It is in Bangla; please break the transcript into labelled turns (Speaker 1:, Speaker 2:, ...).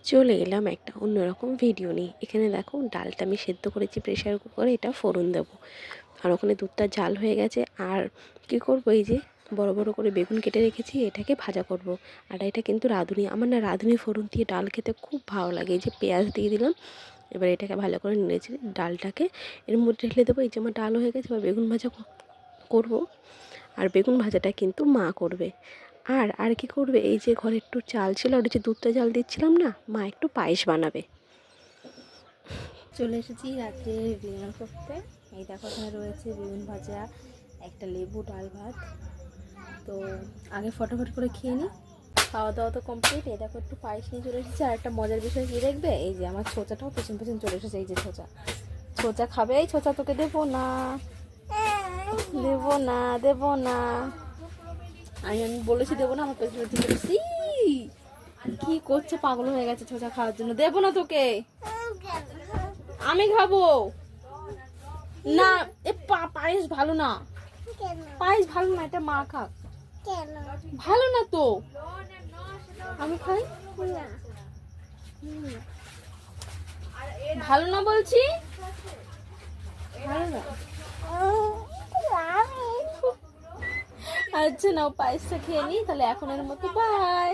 Speaker 1: চলে এলাম একটা অন্যরকম ভিডিও নিয়ে। এখানে দেখো ডালটা আমি সেদ্ধ করেছি প্রেশার কুকারে, এটা ফোড়ন দেবো। আর ওখানে দুধটা জাল হয়ে গেছে। আর কি করব, এই যে বড় বড় করে বেগুন কেটে রেখেছি, এটাকে ভাজা করব। আর এটা কিন্তু রাঁধুনি, আমার না রাঁধুনি ফোড়ন দিয়ে ডাল খেতে খুব ভালো লাগে। এই যে পেঁয়াজ দিয়ে দিলাম, এবার এটাকে ভালো করে নেড়েছি, ডালটাকে এর মধ্যে ঢেলে দেবো। এই যে আমার ডাল হয়ে গেছে, এবার বেগুন ভাজা করব। আর বেগুন ভাজাটা কিন্তু মা করবে। আর আর কি করবে, এই যে ঘরে একটু চাল ছিল, ওটা যে দুধটা জাল দিচ্ছিলাম না, মা একটু পায়েস বানাবে।
Speaker 2: চলে এসেছি রাত্রে ডিনার করতে। এই দেখো এখানে রয়েছে বেগুন ভাজা, একটা লেবু, ডাল ভাত। তো আগে ফটাফট করে খেয়ে নিই, খাওয়া দাওয়া তো কমপ্লিট। এই দেখো একটু পায়েস নিয়ে চলে এসেছি। আর একটা মজার বিষয় কী দেখবে, এই যে আমার ছোচাটাও পেছন পেছন চলে এসেছে। এই যে ছোচা, ছোচা খাবে। এই ছোচা তোকে দেবো না, দেবো না, দেবো না। আমি বলেছি দেবো না, আমার পেছন পেছন চলে এসেছি। কি করছে, পাগল হয়ে গেছে ছোচা খাওয়ার জন্য। দেবো না তোকে, আমি খাবো না। এ পায়েস ভালো না, পায়েস ভালো না, এটা মা খাক। ভালো না তো, আমি খাই না। ভালো না বলছি, ভালো না। আচ্ছা নাও, পায়েসটা খেয়ে নি তাহলে এখনের মতো, বাই।